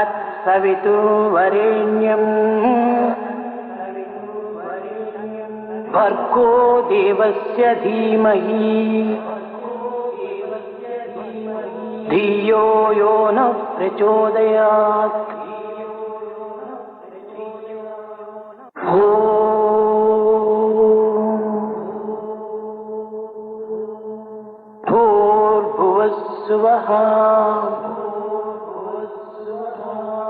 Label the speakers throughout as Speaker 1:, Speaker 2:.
Speaker 1: तत्सवितुर्वरेण्यं भर्गो देवस्य धीमहि धियो यो नः प्रचोदयात्। भूर्भुवस्सुवः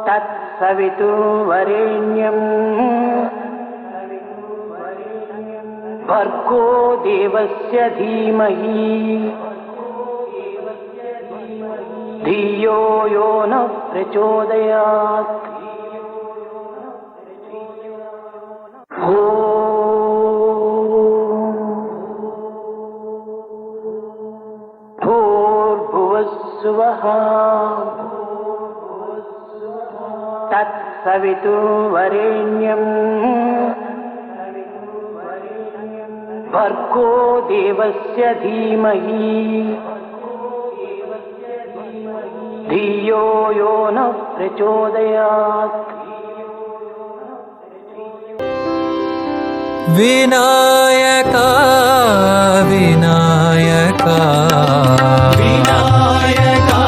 Speaker 1: तत्सवितुर्वरेण्यं भर्गो देवस्य धीमहि धियो यो नः प्रचोदयात्। भूर्भुवस्सुवः तत्सवितुर्वरेण्यं भर्गो देवस्य धीमहि धियो यो नः प्रचोदयात्।
Speaker 2: विनायका विनायका विनायका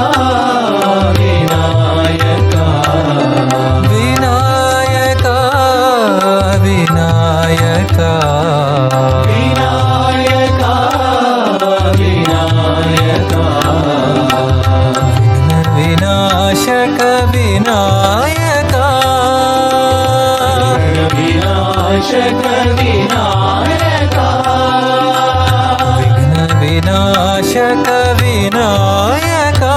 Speaker 2: विनायका विनायका विनायका विनायका विनायका विनाशक विनायका विनाशक विनायका विघ्न विनाशक विनायका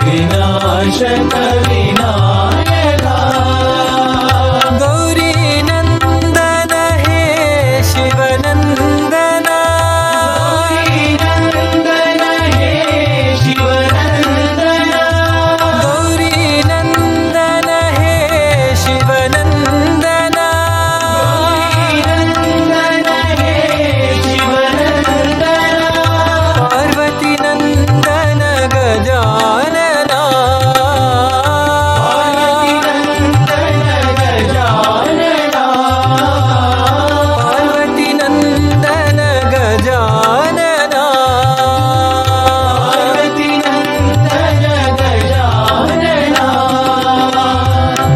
Speaker 2: विनाशक विनायका गौरी नंदन हे शिवनंदन गौरी नंदन हे शिवनंदन गौरी नंदन हे शिवनंदन पार्वती नंदन गजानना पार्वती नंदन गजानना पार्वती नंदन गजानना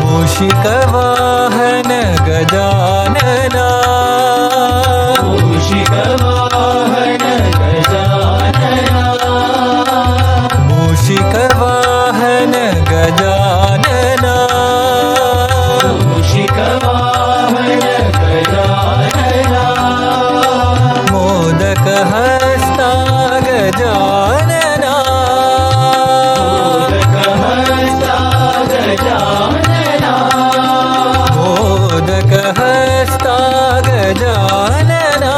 Speaker 2: मूषिक वाहन गजानना मूषिक वाहन गजानना मूषिक वाहन गजानना मूषिक वाहन गजानना मोदक हस्ता गजानना मोदक हस्ता गजानना मोदक हस्ता गजानना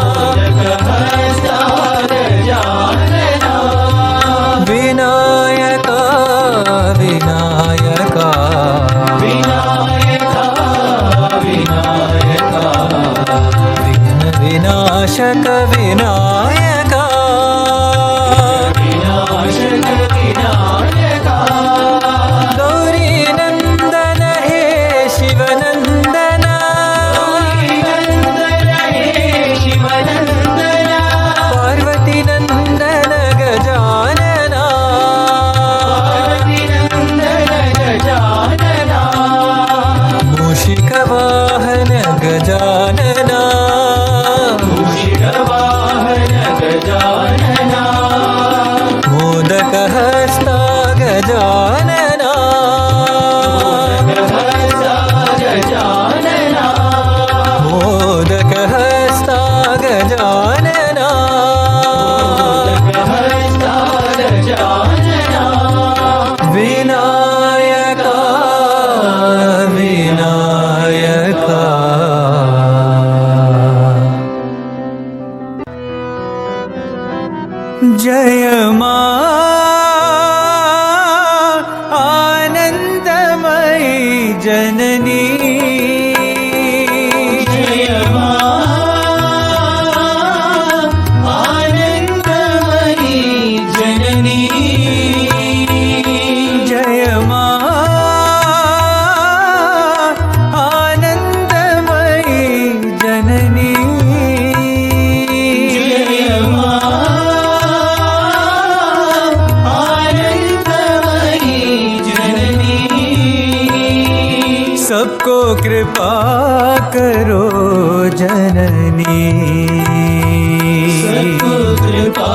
Speaker 2: मोदक हस्ता गजानना विनायका विनायका विनायका विनायका विघ्न विनाशक विनायका विनाशक विनायका गौरी नंदन हे शिवनंदन गौरी नंदन हे शिवनंदन पार्वती नंदन गजानना पार्वती नंदन गजानना मूषिक वाहन गजानना मूषिक वाहन गजानना मोदक हस्ता गजानना मोदक हस्ता गजानना मोदक हस्ता गजानना मोदक हस्ता गजानना विनायका विनायका जय मां आनंदमयी जननी जय मां आनंदमयी जननी सबको कृपा करो जननी,
Speaker 3: सबको कृपा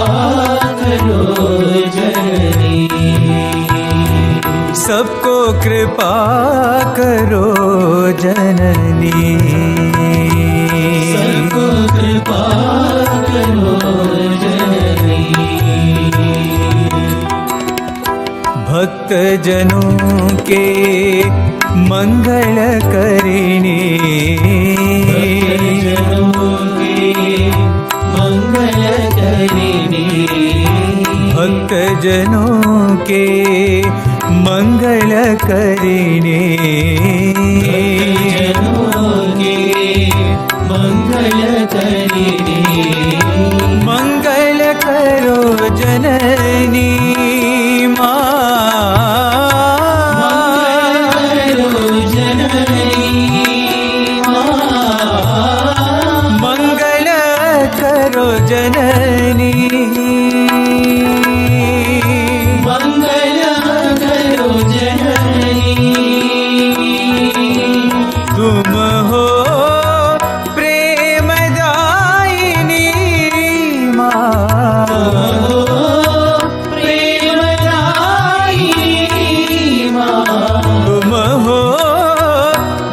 Speaker 3: करो जननी,
Speaker 2: सबको कृपा करो जननी,
Speaker 3: सबको कृपा करो जननी।
Speaker 2: भक्त जनों के मंगल करिणी,
Speaker 3: मंगल करिणी,
Speaker 2: भक्त जनों के मंगल करिणी,
Speaker 3: मंगल करिणी,
Speaker 2: मंगल करो जननी मंगल करो जननी,
Speaker 3: मंगल करो जननी,
Speaker 2: तुम हो प्रेमदायिनी माँ,
Speaker 3: प्रेमदायिनी माँ,
Speaker 2: तुम हो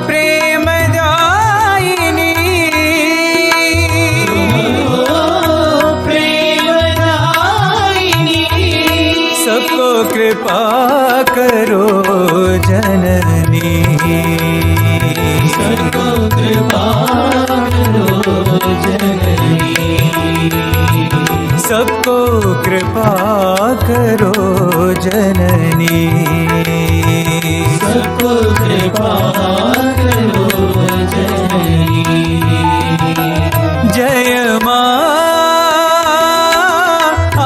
Speaker 2: प्रेमदायिनी,
Speaker 3: प्रेमदायिनी,
Speaker 2: सबको कृपा करो जननी,
Speaker 3: सबको कृपा करो जननी,
Speaker 2: सबको कृपा करो जननी,
Speaker 3: सबको कृपा करो जननी।
Speaker 2: जय माँ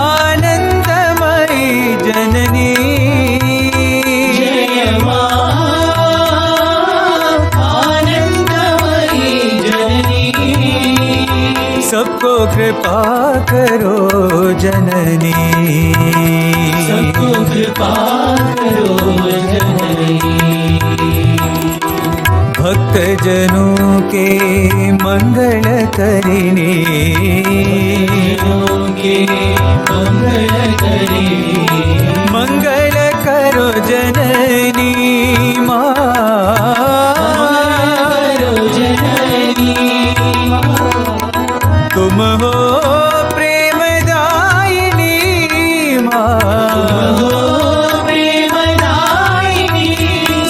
Speaker 2: आनंदमयी जननी,
Speaker 3: जय माँ आनंदमयी जननी,
Speaker 2: सबको कृपा करो जननी,
Speaker 3: सबको कृपा करो जननी,
Speaker 2: भक्त जनों के मंगल करिणी,
Speaker 3: के मंगल करिणी,
Speaker 2: मंगल करो जननी माँ,
Speaker 3: करो जननी,
Speaker 2: तुम हो प्रेमदायिनी माँ,
Speaker 3: प्रेमदायिनी,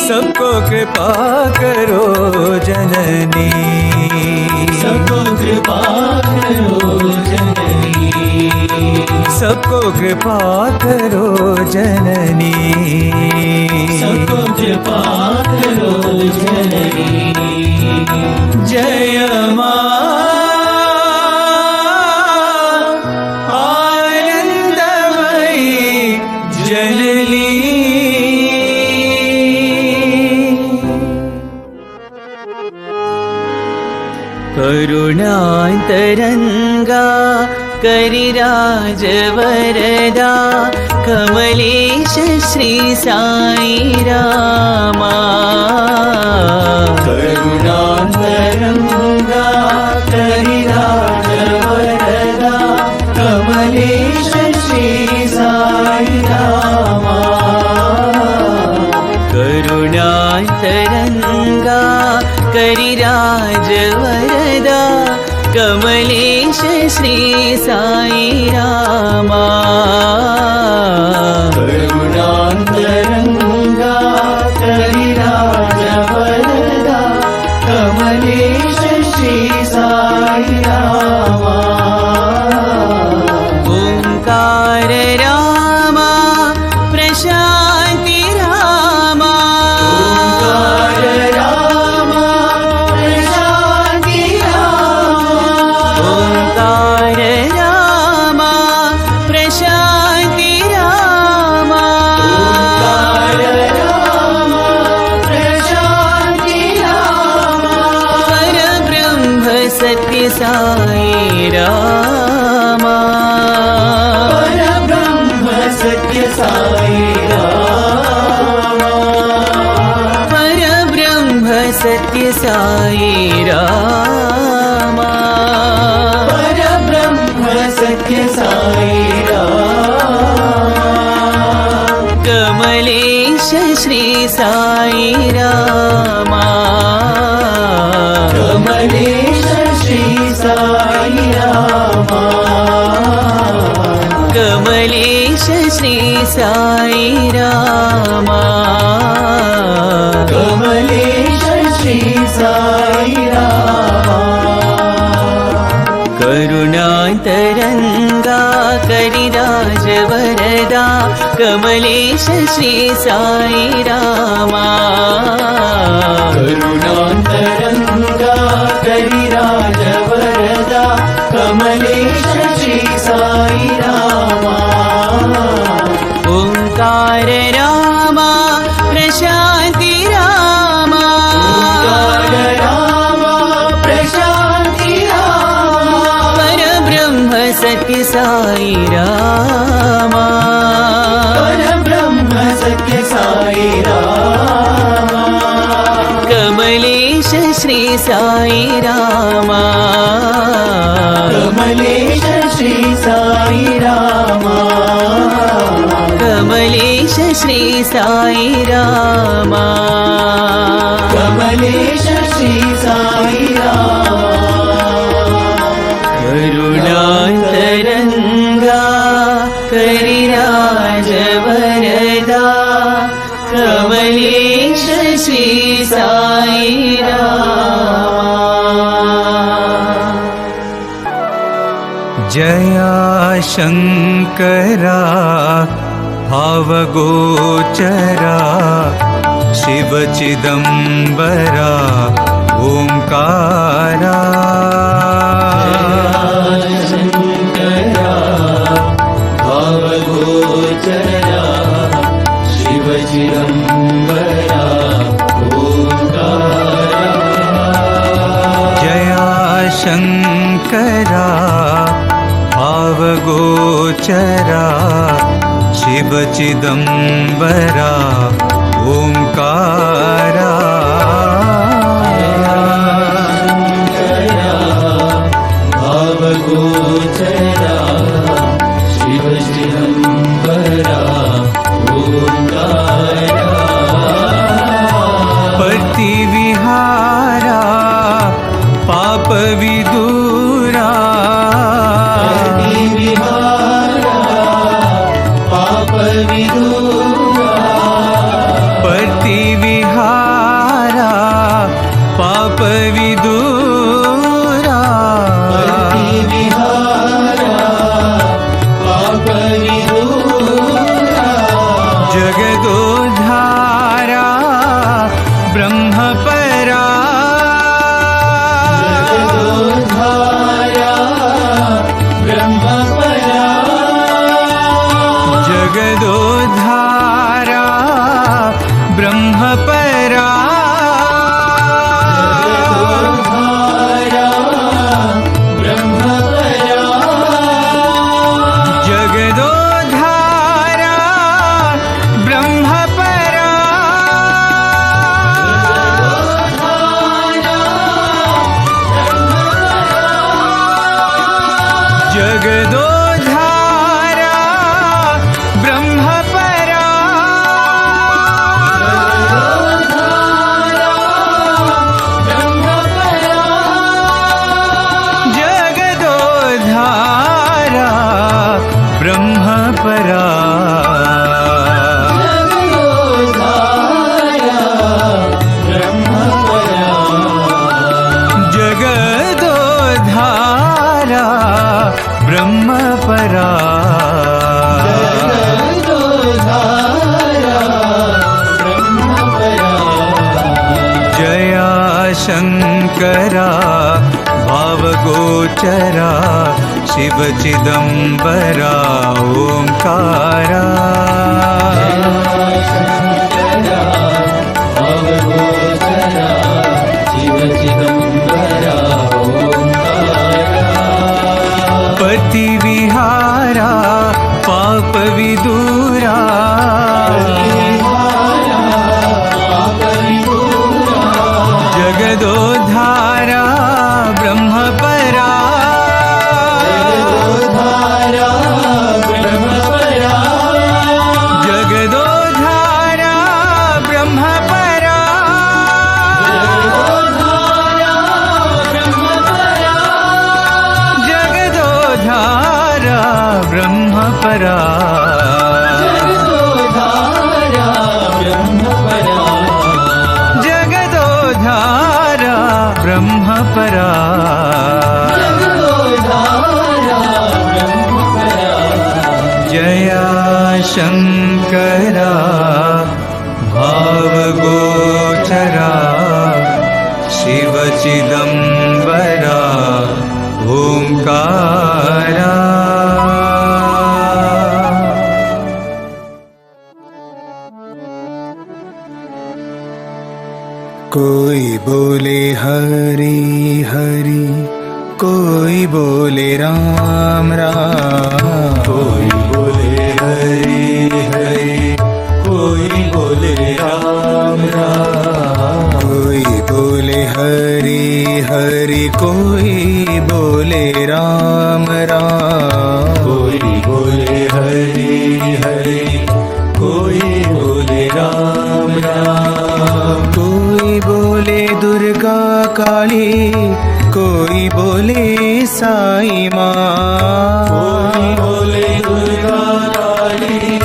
Speaker 2: सबको कृपा करो जननी,
Speaker 3: सबको कृपा करो जननी,
Speaker 2: सबको कृपा करो जननी,
Speaker 3: सबको कृपा करो जननी।
Speaker 2: जय माँ आनंदमयी जननी, करुणान्तरङ्गा करिराज वरदा कमलेश श्री साई रामा,
Speaker 3: करुणान्तरङ्गा करिराज वरदा कमलेश श्री साई रामा,
Speaker 2: करुणान्तरङ्गा करिराज वरदा कमलेश श्री साई रामा,
Speaker 3: करुणान्तरङ्गा करिराज वरदा कमलेश श्री साई रामा,
Speaker 2: ओंकार रामा प्रशान्ति रामा,
Speaker 3: ओंकार रामा प्रशान्ति रामा,
Speaker 2: ओंकार रामा प्रशान्ति रामा, साई रामा
Speaker 3: परब्रह्म सत्य साई रामा
Speaker 2: कमलेश श्री साई रामा
Speaker 3: कमलेश श्री साई रामा
Speaker 2: कमलेश श्री साई रामा
Speaker 3: कमलेश श्री साई रामा
Speaker 2: करुणातरंगा करिराज वरदा कमलेश श्री साई रामा
Speaker 3: करुणातरंगा करिराज वरदा कमलेश श्री साई रामा
Speaker 2: ओंकार रामा प्रशांति रामा
Speaker 3: ओंकार रामा प्रशांति रामा
Speaker 2: परब्रह्म सत्य साई रामा
Speaker 3: परब्रह्म सत्य साई रामा
Speaker 2: कमलेश श्री साई रामा
Speaker 3: कमलेश श्री साई रामा
Speaker 2: कमलेश श्री साई रामा
Speaker 3: कमलेश श्री साई रामा
Speaker 2: करुणातरंगा करिराज वरदा कमलेश श्री साई रामा
Speaker 4: जया शंकरा भावगोचरा शिव चिदंबरा ओंकारा
Speaker 3: शंकरा भावगोचरा शिव चिदंबरा ओंकारा
Speaker 4: जया शंकरा भावगोचरा शिव चिदंबरा ओंकारा
Speaker 3: भावगोचरा शिव चिदंबरा ओंकारा
Speaker 4: प्रतिविहारा पाप विदूरा
Speaker 3: पाप विदूरा
Speaker 4: प्रतिविहारा पाप विदूरा
Speaker 3: पाप विदूरा
Speaker 4: जगदोद्धारा ब्रह्मपरा
Speaker 3: जगदोद्धारा ब्रह्मपरा
Speaker 4: जगदोद्धारा ब्रह्मपरा जगदोद्धारा ब्रह्मपरा जगदोद्धारा ब्रह्मपरा जगदोद्धारा ब्रह्मपरा जया शंकरा भावगोचरा शिव चिदंबरा ओंकारा पतिविहारा पाप विदूरा जगदो कोई बोले हरि हरि, कोई बोले राम राम।
Speaker 3: कोई बोले हरि हरि, कोई बोले राम राम।
Speaker 4: कोई बोले हरि हरि, कोई बोले राम राम।
Speaker 3: कोई बोले हरि हरि, कोई बोले राम राम।
Speaker 4: कोई बोले दुर्गा काली, कोई बोले साई माँ।
Speaker 3: कोई बोले दुर्गा काली,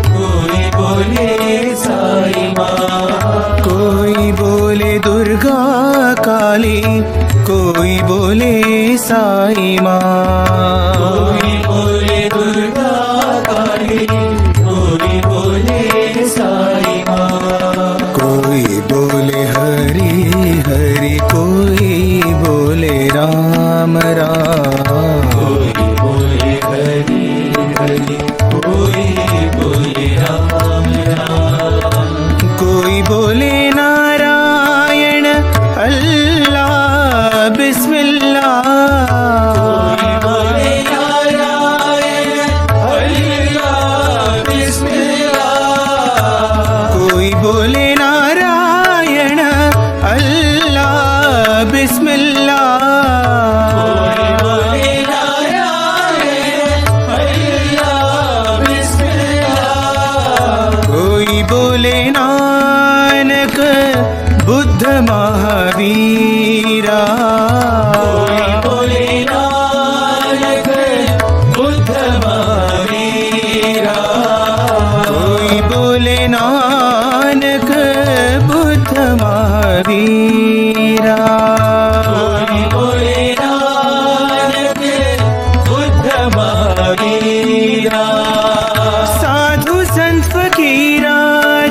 Speaker 3: कोई बोले साई माँ।
Speaker 4: कोई बोले दुर्गा काली, कोई बोले साई माँ।
Speaker 3: कोई बोले दुर्गा काली, कोई बोले साई माँ।
Speaker 4: कोई बोले हरि हरि, कोई बोले राम राम।
Speaker 3: कोई बोले हरि हरि, कोई बोले राम राम।
Speaker 4: कोई बोले नारायण अल्लाह बिस्मिल्लाह।
Speaker 3: कोई बोले नारायण अल्लाह बिस्मिल्लाह।
Speaker 4: कोई बोले नारायण अल्लाह बिस्मिल्लाह।
Speaker 3: कोई बोले नारायण अल्लाह बिस्मिल्लाह।
Speaker 4: कोई बोले नानक बुद्ध महावीरा।
Speaker 3: कोई बोले नानक बुद्ध महावीरा।
Speaker 4: कोई बोले नानक बुद्ध महावीरा।
Speaker 3: कोई बोले नानक बुद्ध महावीरा।
Speaker 4: साधु संत फकीरा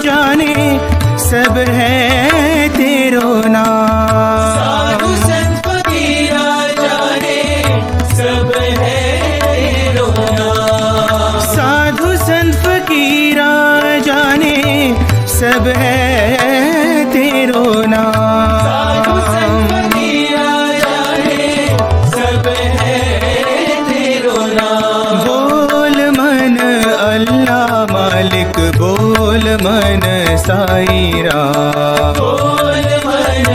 Speaker 4: जाने सब है तेरो नाम।
Speaker 3: साधु संत फकीरा जाने सब है तेरो नाम।
Speaker 4: साधु संत फकीरा जाने सब है तेरो
Speaker 3: साधु संत
Speaker 4: नाम।
Speaker 3: फकीरा जाने सब है तेरो नाम।
Speaker 4: बोल मन अल्लाह मालिक, बोल मन साई राम।
Speaker 3: बोल मन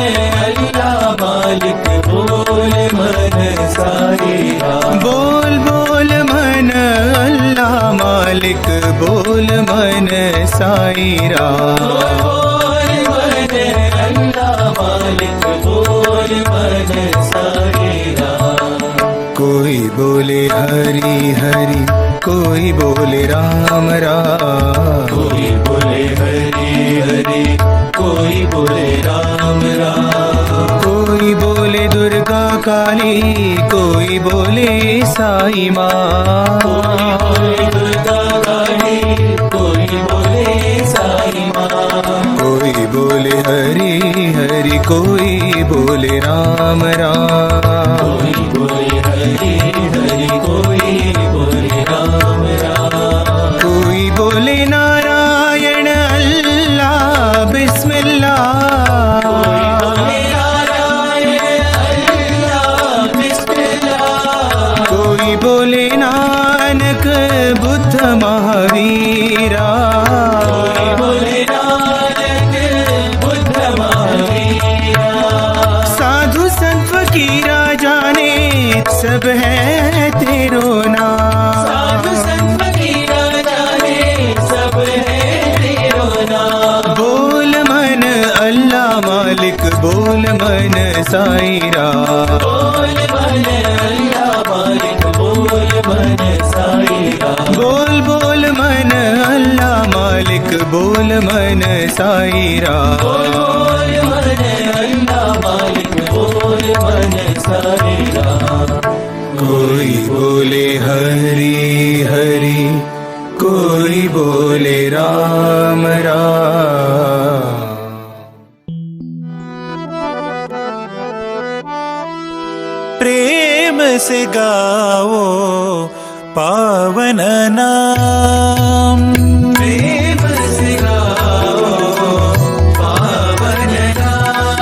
Speaker 3: अल्लाह मालिक, बोल मन साई राम।
Speaker 4: बोल बोल मन अल्लाह मालिक, बोल मन साई राम।
Speaker 3: बोल मन अल्लाह मालिक, बोल मन साई राम।
Speaker 4: कोई बोले हरि हरि, कोई बोले राम राम।
Speaker 3: कोई बोले हरि हरि, कोई बोले राम राम।
Speaker 4: कोई बोले दुर्गा काली, कोई बोले साई माँ।
Speaker 3: कोई बोले दुर्गा काली, कोई बोले साई माँ।
Speaker 4: कोई बोले हरि हरि, कोई बोले राम राम।
Speaker 3: कोई बोले हरि हरि, कोई बोले राम राम।
Speaker 4: कोई बोले नारायण अल्लाह बिस्मिल्लाह।
Speaker 3: कोई बोले नारायण अल्लाह बिस्मिल्लाह।
Speaker 4: कोई बोले नानक बुद्ध महावीरा।
Speaker 3: कोई बोले नानक बुद्ध महावीरा।
Speaker 4: साधु संत फकीरा जाने सब है तेरो नाम।
Speaker 3: साधु संत फकीरा जाने सब है तेरो नाम।
Speaker 4: बोल मन अल्लाह मालिक, बोल मन साई राम।
Speaker 3: बोल मन अल्लाह मालिक, बोल मन साई राम।
Speaker 4: बोल बोल मन अल्लाह मालिक, बोल मन साई राम।
Speaker 3: बोल मन अल्लाह मालिक, बोल मन साई राम।
Speaker 4: कोई बोले हरि हरि, कोई बोले राम राम। प्रेम से गाओ पावन नाम।
Speaker 3: प्रेम से गाओ पावन नाम।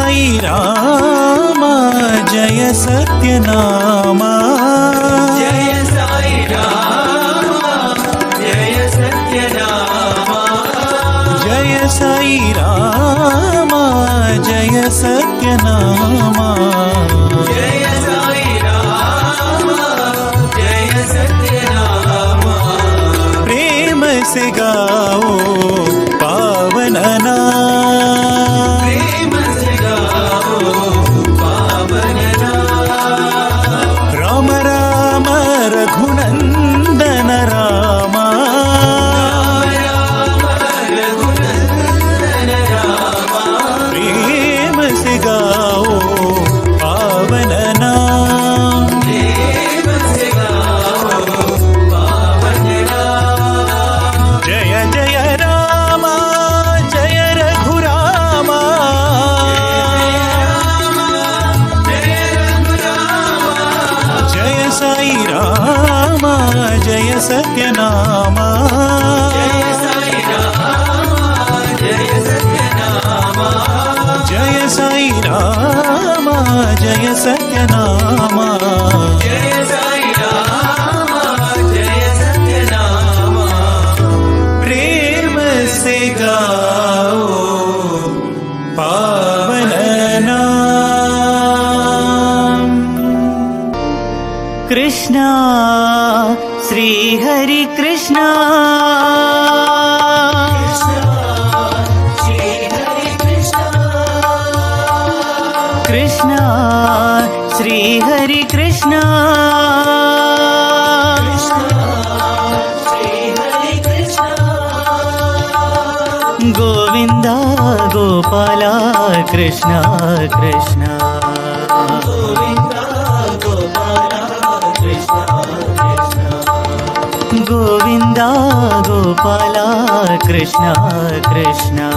Speaker 4: साई रामा जय सत्यनामा
Speaker 3: जय साई रामा जय सत्यनामा
Speaker 4: जय साई रामा जय सत्यनामा
Speaker 3: जय साई रामा जय सत्यनामा
Speaker 4: प्रेम से गाओ पावन नाम
Speaker 3: प्रेम से गाओ पावन नाम
Speaker 4: राम राम रघुनंदन रामा
Speaker 3: राम रघुनंदन रामा
Speaker 4: प्रेम से गाओ पावन नाम
Speaker 3: प्रेम से गाओ पावन नाम
Speaker 4: जय जय रामा जय रघुरामा
Speaker 3: जय रघुरामा
Speaker 4: जय साई रामा जय सत्यनामा
Speaker 3: जय साई रामा जय सत्यनामा
Speaker 4: जय साई रामा जय सत्यनामा
Speaker 3: जय साई रामा जय सत्यनामा
Speaker 4: प्रेम से गाओ पावन नाम
Speaker 2: कृष्णा श्री हरि कृष्णा
Speaker 3: श्री हरि कृष्ण
Speaker 2: कृष्णा श्री हरि कृष्णा
Speaker 3: श्री हरि कृष्ण
Speaker 2: गोविंदा गोपाला कृष्णा कृष्णा
Speaker 3: गोविंदा गोपाला कृष्ण कृष्ण
Speaker 2: गोविंदा गोपाला कृष्णा कृष्णा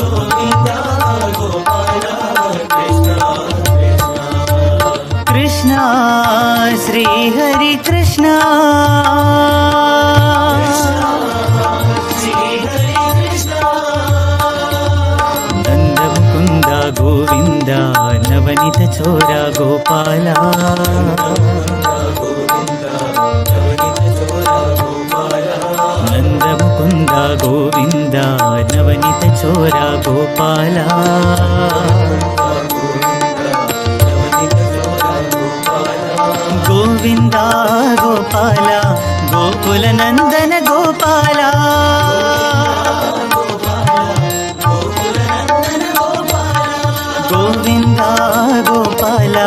Speaker 3: गोविंदा गोपाला कृष्ण कृष्ण
Speaker 2: कृष्णा श्री हरि कृष्णा
Speaker 3: श्री हरि कृष्ण
Speaker 2: नंद मुकुंद गोविंद नवनीत छोरा गोपाला नंद मुकुंद गोविंद नवनीत छोरा गोपाला गोविंदा गोपाला गोकुल नंदन गोपाला गोविंदा गोपाला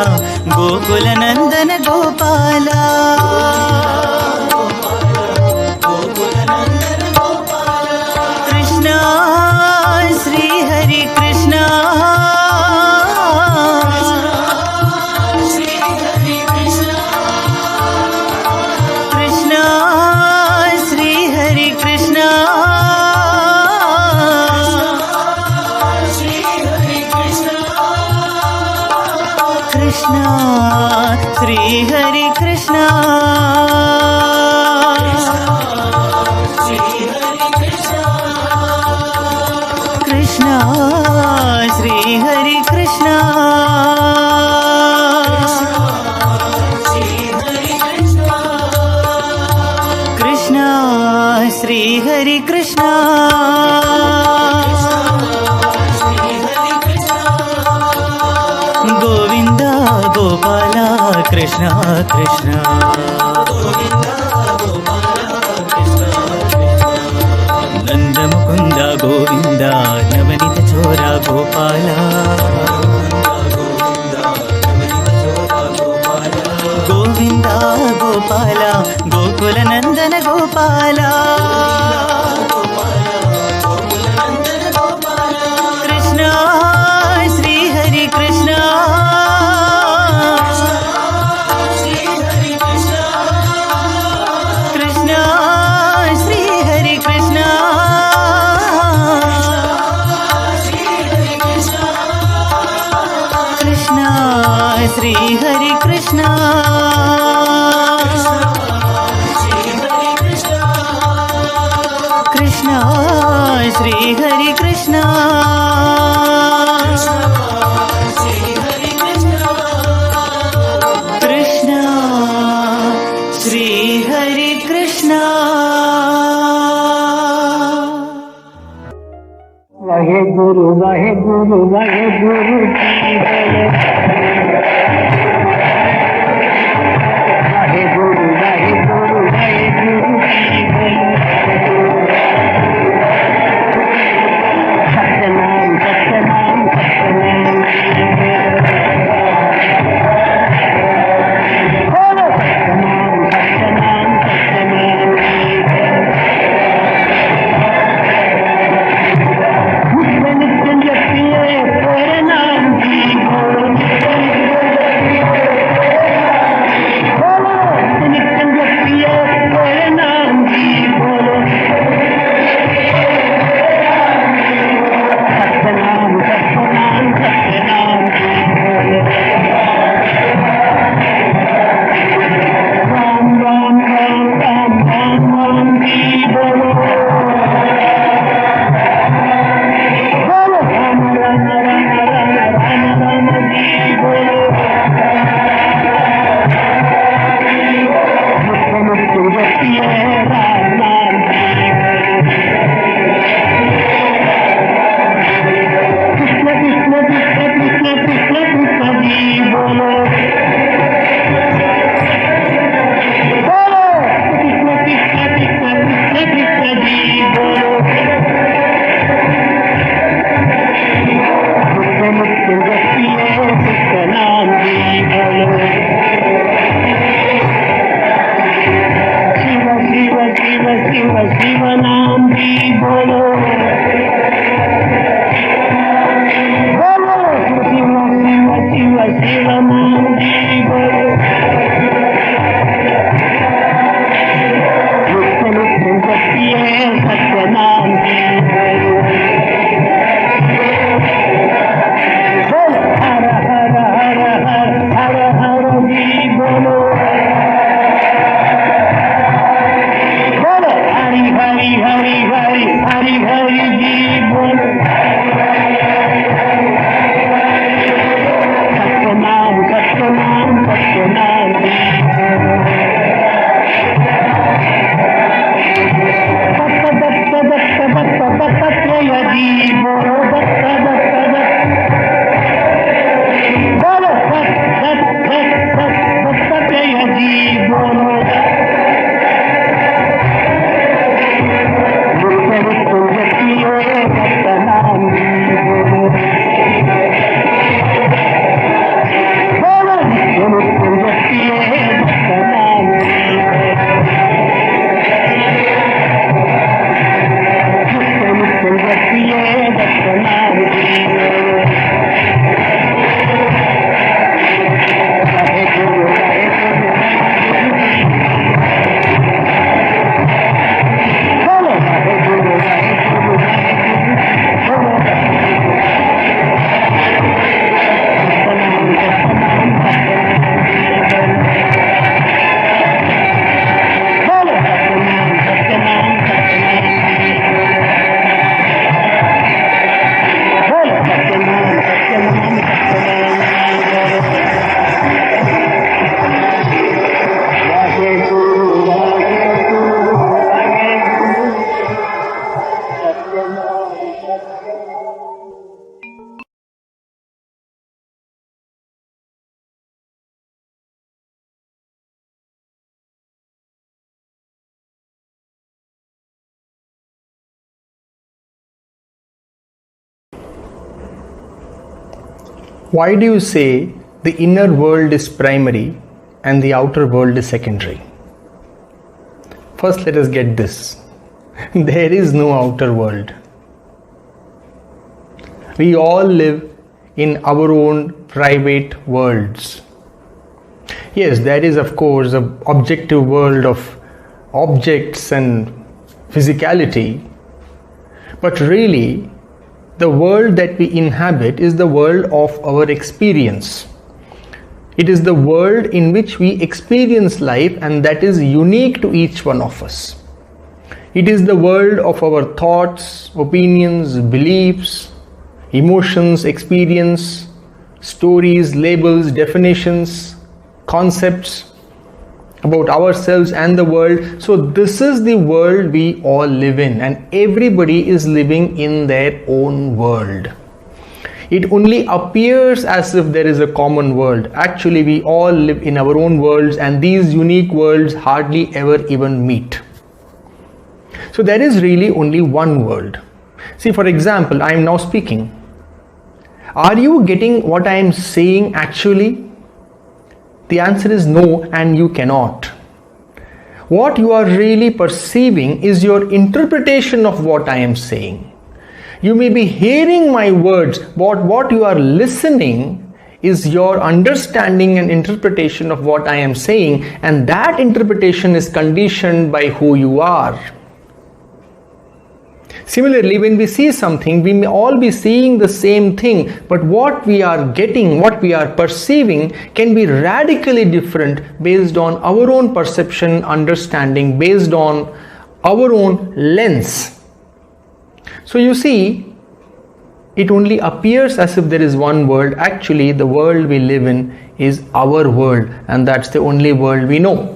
Speaker 2: गोकुल नंदन गोपाला कृष्णा श्री हरि कृष्णा
Speaker 3: श्री हरि कृष्ण
Speaker 2: कृष्णा श्री हरि कृष्णा
Speaker 3: श्री हरि कृष्ण
Speaker 2: कृष्णा श्री हरि कृष्णा
Speaker 3: श्री हरि कृष्ण
Speaker 2: कृष्णा श्री हरि कृष्णा
Speaker 3: श्री हरि कृष्ण
Speaker 2: कृष्णा श्री हरि कृष्णा
Speaker 3: श्री हरि कृष्ण
Speaker 2: गोविंदा गोपाला कृष्णा कृष्णा नंद मुकुंद गोविंद नवनीत छोरा गोपाला गोविंदा गोपाला गोकुल नंदन गोपाला कृष्णा श्री हरि कृष्णा
Speaker 3: श्री हरि कृष्ण
Speaker 2: कृष्णा श्री हरि कृष्णा
Speaker 3: श्री हरि कृष्ण
Speaker 2: कृष्णा श्री हरि कृष्णा कृष्णा श्री हरि कृष्णा
Speaker 1: वाहे गुरु वाहे गुरु वाहे गुरु वाहे गुरु वाहे गुरु वाहे गुरु सत्यनाम सत्यनाम सत्यनाम बोलो Satyanam Satyanam Satyanam
Speaker 5: Why do you say the inner world is primary and the outer world is secondary? First, let us get this. There is no outer world. We all live in our own private worlds. Yes, there is of course an objective world of objects and physicality, but really the world that we inhabit is the world of our experience. It is the world in which we experience life, and that is unique to each one of us. It is the world of our thoughts, opinions, beliefs, emotions, experience, stories, labels, definitions, concepts, about ourselves and the world. So this is the world we all live in, and everybody is living in their own world. It only appears as if there is a common world. Actually, we all live in our own worlds, and these unique worlds hardly ever even meet. So there is really only one world. See, for example, I am now speaking. Are you getting what I am saying actually? The answer is no, and you cannot. What you are really perceiving is your interpretation of what I am saying. You may be hearing my words, but what you are listening is your understanding and interpretation of what I am saying, and that interpretation is conditioned by who you are. Similarly, when we see something, we may all be seeing the same thing, but what we are getting, what we are perceiving can be radically different based on our own perception, understanding, based on our own lens. So you see, it only appears as if there is one world. Actually, the world we live in is our world, and that's the only world we know.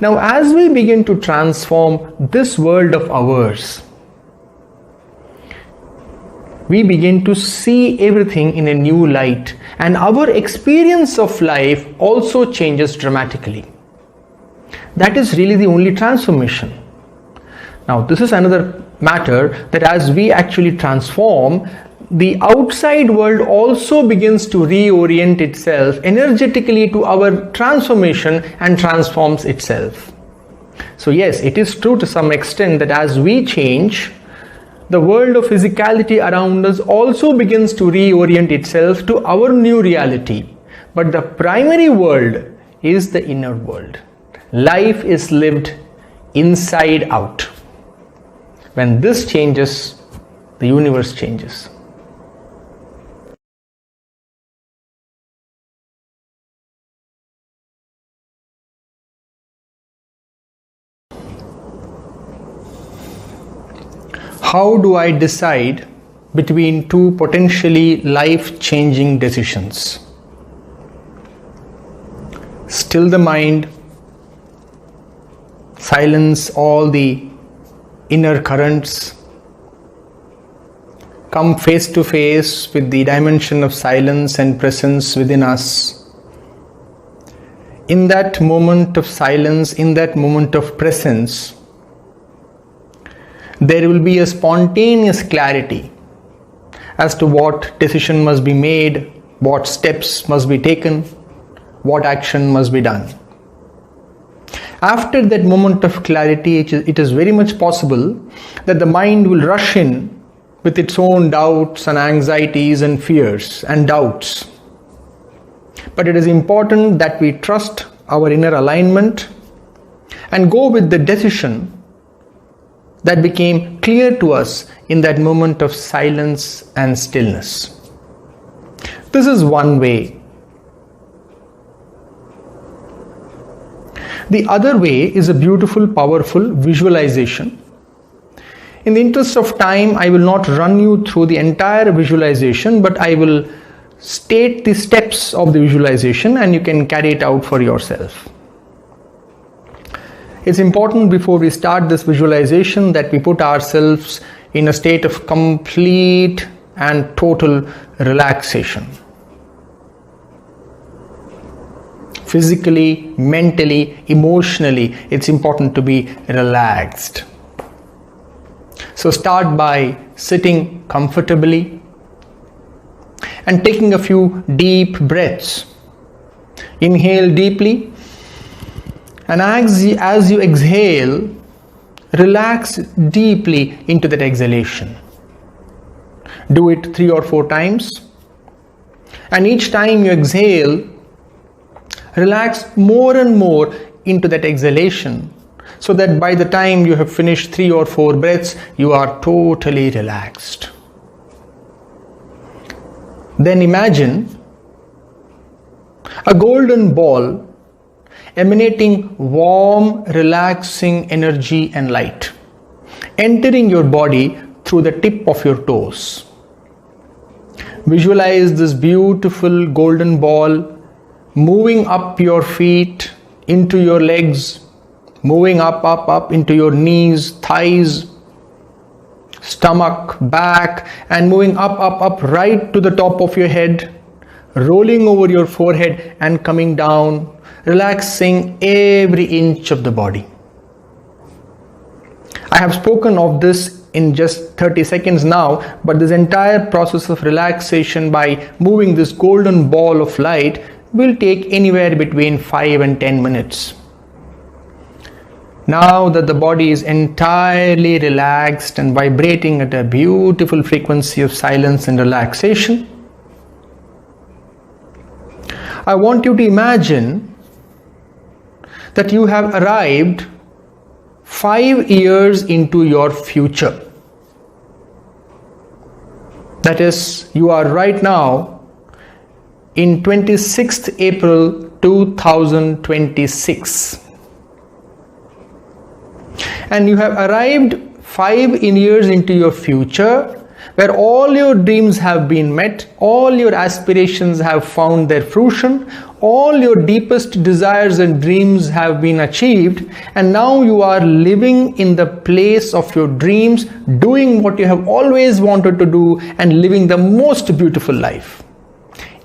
Speaker 5: Now, as we begin to transform this world of ours, we begin to see everything in a new light, and our experience of life also changes dramatically. That is really the only transformation. Now, this is another matter, that as we actually transform, the outside world also begins to reorient itself energetically to our transformation and transforms itself. So yes, it is true to some extent that as we change, the world of physicality around us also begins to reorient itself to our new reality. But the primary world is the inner world. Life is lived inside out. When this changes, the universe changes. How do I decide between two potentially life-changing decisions? Still the mind, silence all the inner currents, come face to face with the dimension of silence and presence within us. In that moment of silence, in that moment of presence, there will be a spontaneous clarity as to what decision must be made, what steps must be taken, what action must be done. After that moment of clarity, it is very much possible that the mind will rush in with its own doubts and anxieties and fears and doubts. But it is important that we trust our inner alignment and go with the decision that became clear to us in that moment of silence and stillness. This is one way. The other way is a beautiful, powerful visualization. In the interest of time, I will not run you through the entire visualization, but I will state the steps of the visualization and you can carry it out for yourself. It's important before we start this visualization that we put ourselves in a state of complete and total relaxation. Physically, mentally, emotionally, it's important to be relaxed. So start by sitting comfortably and taking a few deep breaths. Inhale deeply. And as you exhale, relax deeply into that exhalation. Do it 3 or 4 times. And each time you exhale, relax more and more into that exhalation, so that by the time you have finished 3 or 4 breaths, you are totally relaxed. Then imagine a golden ball emanating warm, relaxing energy and light, entering your body through the tip of your toes. Visualize this beautiful golden ball moving up your feet into your legs, moving up into your knees, thighs, stomach, back, and moving up right to the top of your head, rolling over your forehead and coming down, relaxing every inch of the body. I have spoken of this in just 30 seconds now, but this entire process of relaxation by moving this golden ball of light will take anywhere between 5 and 10 minutes. Now that the body is entirely relaxed and vibrating at a beautiful frequency of silence and relaxation, I want you to imagine that you have arrived 5 years into your future. That is, you are right now in 26th April 2026. And you have arrived 5 years into your future, where all your dreams have been met, all your aspirations have found their fruition, all your deepest desires and dreams have been achieved, and now you are living in the place of your dreams, doing what you have always wanted to do and living the most beautiful life.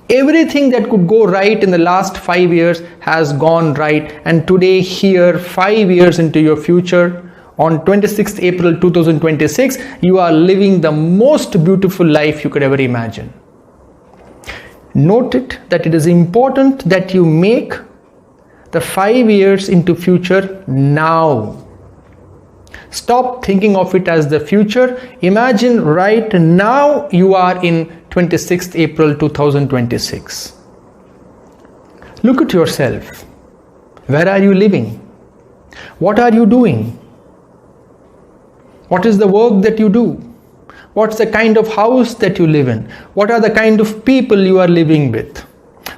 Speaker 5: Everything that could go right in the last 5 years has gone right, and today here, 5 years into your future, on 26th April 2026, you are living the most beautiful life you could ever imagine. Note it that it is important that you make the 5 years into future now. Stop thinking of it as the future. Imagine right now you are in 26th April 2026. Look at yourself. Where are you living? What are you doing? What is the work that you do? What's the kind of house that you live in? What are the kind of people you are living with?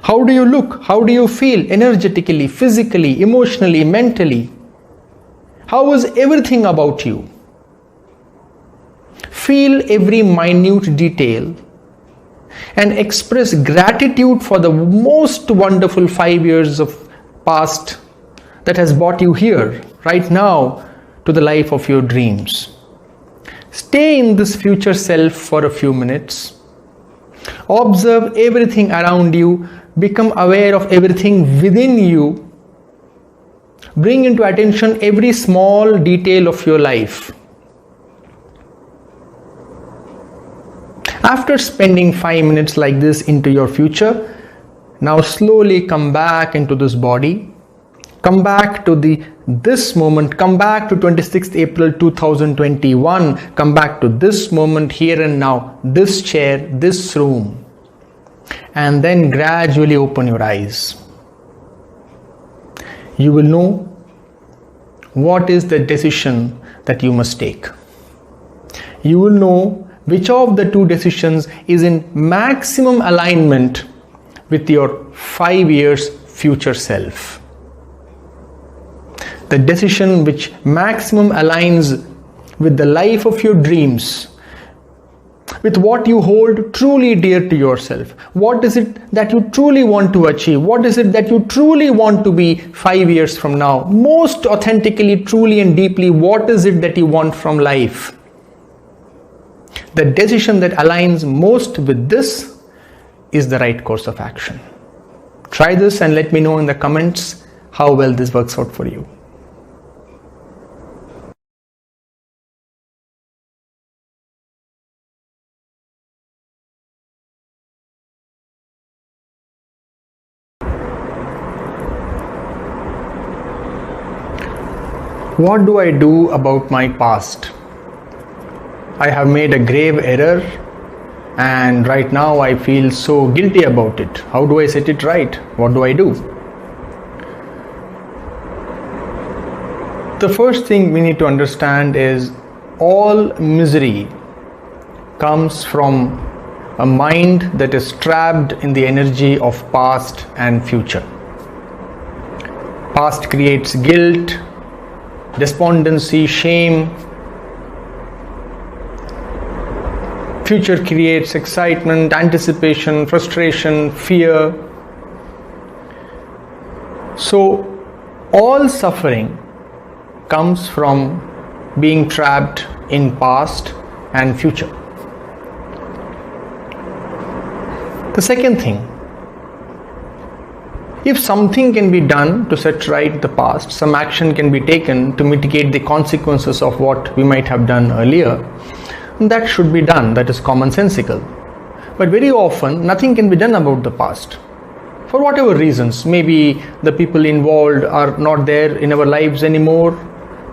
Speaker 5: How do you look? How do you feel energetically, physically, emotionally, mentally? How is everything about you? Feel every minute detail and express gratitude for the most wonderful 5 years of past that has brought you here, right now, to the life of your dreams. Stay in this future self for a few minutes. Observe everything around you. Become aware of everything within you. Bring into attention every small detail of your life. After spending 5 minutes like this into your future, now slowly come back into this body. Come back to this moment. Come back to 26th April 2021. Come back to this moment here and now, this chair, this room. And then gradually open your eyes. You will know what is the decision that you must take. You will know which of the two decisions is in maximum alignment with your 5 years future self. The decision which maximum aligns with the life of your dreams, with what you hold truly dear to yourself. What is it that you truly want to achieve? What is it that you truly want to be 5 years from now? Most authentically, truly and deeply, what is it that you want from life? The decision that aligns most with this is the right course of action. Try this and let me know in the comments how well this works out for you. What do I do about my past? I have made a grave error and right now I feel so guilty about it. How do I set it right? What do I do? The first thing we need to understand is all misery comes from a mind that is trapped in the energy of past and future. Past creates guilt, despondency, shame. Future creates excitement, anticipation, frustration, fear. So all suffering comes from being trapped in past and future. The second thing, if something can be done to set right the past, some action can be taken to mitigate the consequences of what we might have done earlier, that should be done. That is commonsensical. But very often nothing can be done about the past. For whatever reasons, maybe the people involved are not there in our lives anymore,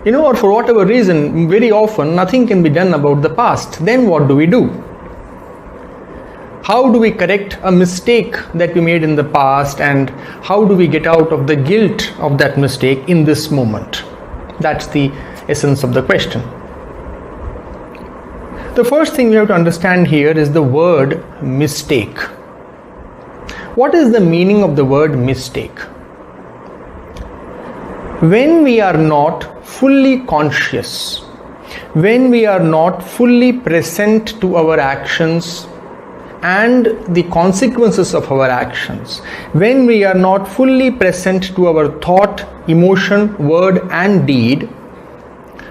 Speaker 5: or for whatever reason, very often nothing can be done about the past. Then what do? How do we correct a mistake that we made in the past, and how do we get out of the guilt of that mistake in this moment? That's the essence of the question. The first thing we have to understand here is the word mistake. What is the meaning of the word mistake? When we are not fully conscious, when we are not fully present to our actions and the consequences of our actions, when we are not fully present to our thought, emotion, word and deed,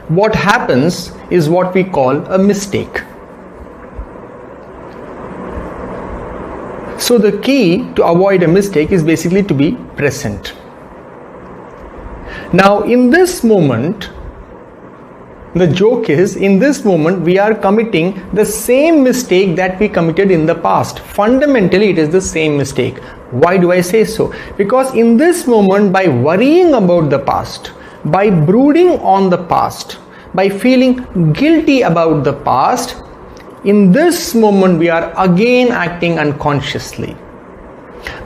Speaker 5: what happens is what we call a mistake. So the key to avoid a mistake is basically to be present. Now in this moment, the joke is, in this moment we are committing the same mistake that we committed in the past. Fundamentally it is the same mistake. Why do I say so? Because in this moment, by worrying about the past, by brooding on the past, by feeling guilty about the past, in this moment we are again acting unconsciously.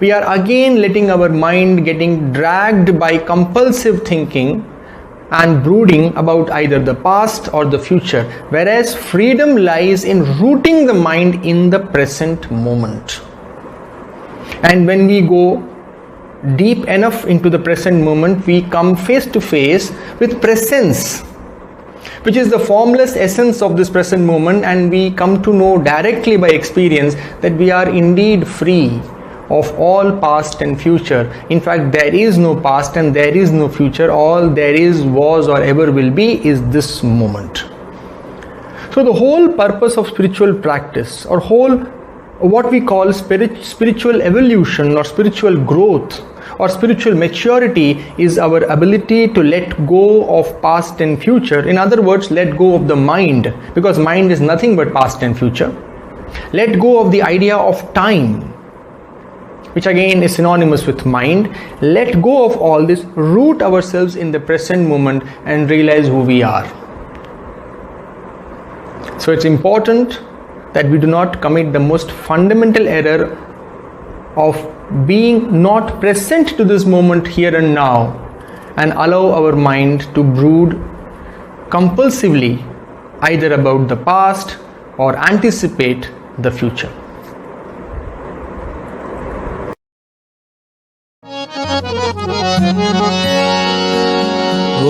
Speaker 5: We are again letting our mind getting dragged by compulsive thinking and brooding about either the past or the future, whereas freedom lies in rooting the mind in the present moment. And when we go deep enough into the present moment, we come face to face with presence, which is the formless essence of this present moment, and we come to know directly by experience that we are indeed free of all past and future. In fact, there is no past and there is no future. All there is, was or ever will be is this moment. So the whole purpose of spiritual practice, or what we call spiritual evolution or spiritual growth or spiritual maturity, is our ability to let go of past and future. In other words, let go of the mind, because mind is nothing but past and future. Let go of the idea of time, which again is synonymous with mind. Let go of all this, root ourselves in the present moment and realize who we are. So it's important that we do not commit the most fundamental error of being not present to this moment here and now, and allow our mind to brood compulsively either about the past or anticipate the future.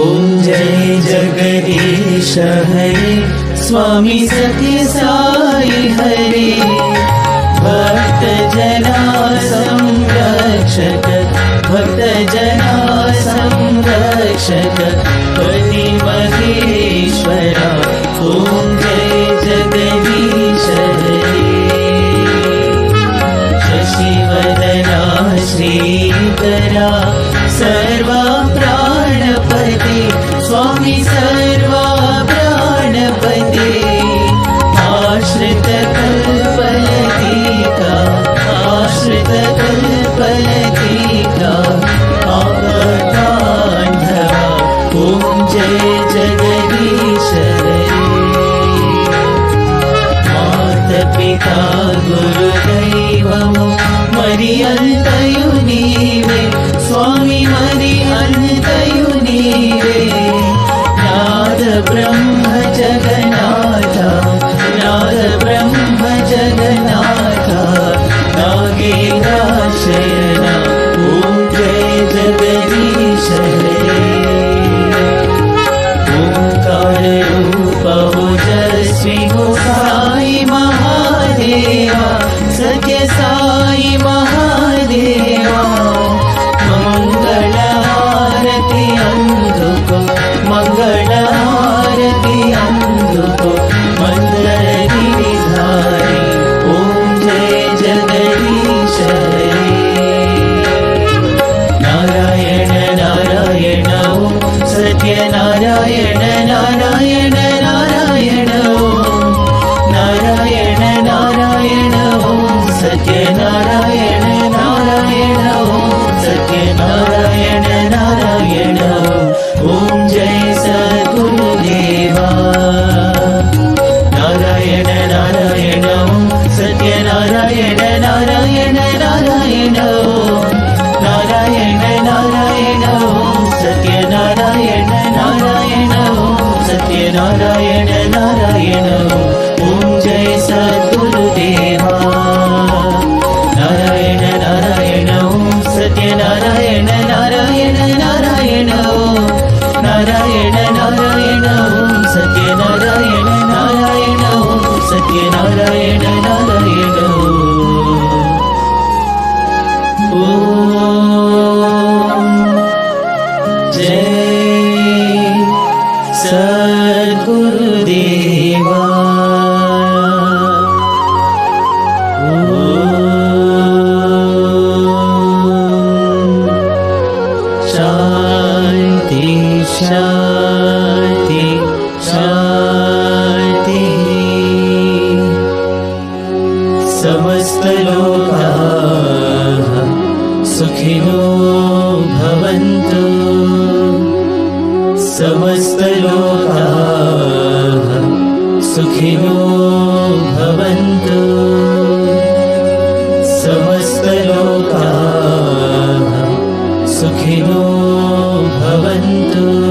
Speaker 3: ओम जय जगदीश हरे स्वामी सत्य साई हरे भक्त जना संरक्षक भक्त जना संरक्षक पति महेश्वरा ओम जय जगदीश हरे शशिवदना श्रीकरा सर्वा प्राणपते स्वामी सर्वा प्राणपते आश्रित कल्पलतिका आश्रित कल्पलतिका आपदान्धवा ओम जय जगदीश हरे माता पिता गुरुदैवमो मरि अन्तयु नीवे स्वामी मरि अन्तयु नीवे नाद ब्रह्म जगन्नाथा नाद ब्रह्म जगन्नाथा नागेन्द्र शयना ओम जय जगदीश हरे ओंकार रूप ओजस्वी हो साई महादेवा सत्य साई महादेवा मंगला सत्यनारायण नारायण नारायण नारायण नारायण सत्यनारायण नारायण सत्यनारायण नारायण ओम जय सद्गुरुदेवा नारायण नारायण सत्यनारायण नारायण नारायण नारायण नारायण सत्यनारायण नारायण सत्यनारायण नारायण ओम जय सद्गुरुदेवा नारायण नारायण सत्यनारायण नारायण नारायण नारायण नारायण सत्यनारायण नारायण सत्यनारायण नारायण जय सद्गुरुदेवा शांति शांति शांति समस्त लोकाः सुखिनो भवन्तु समस्त लोकाः सुखिनो भवन्तु समस्त लोकाः सुखिनो भवन्तु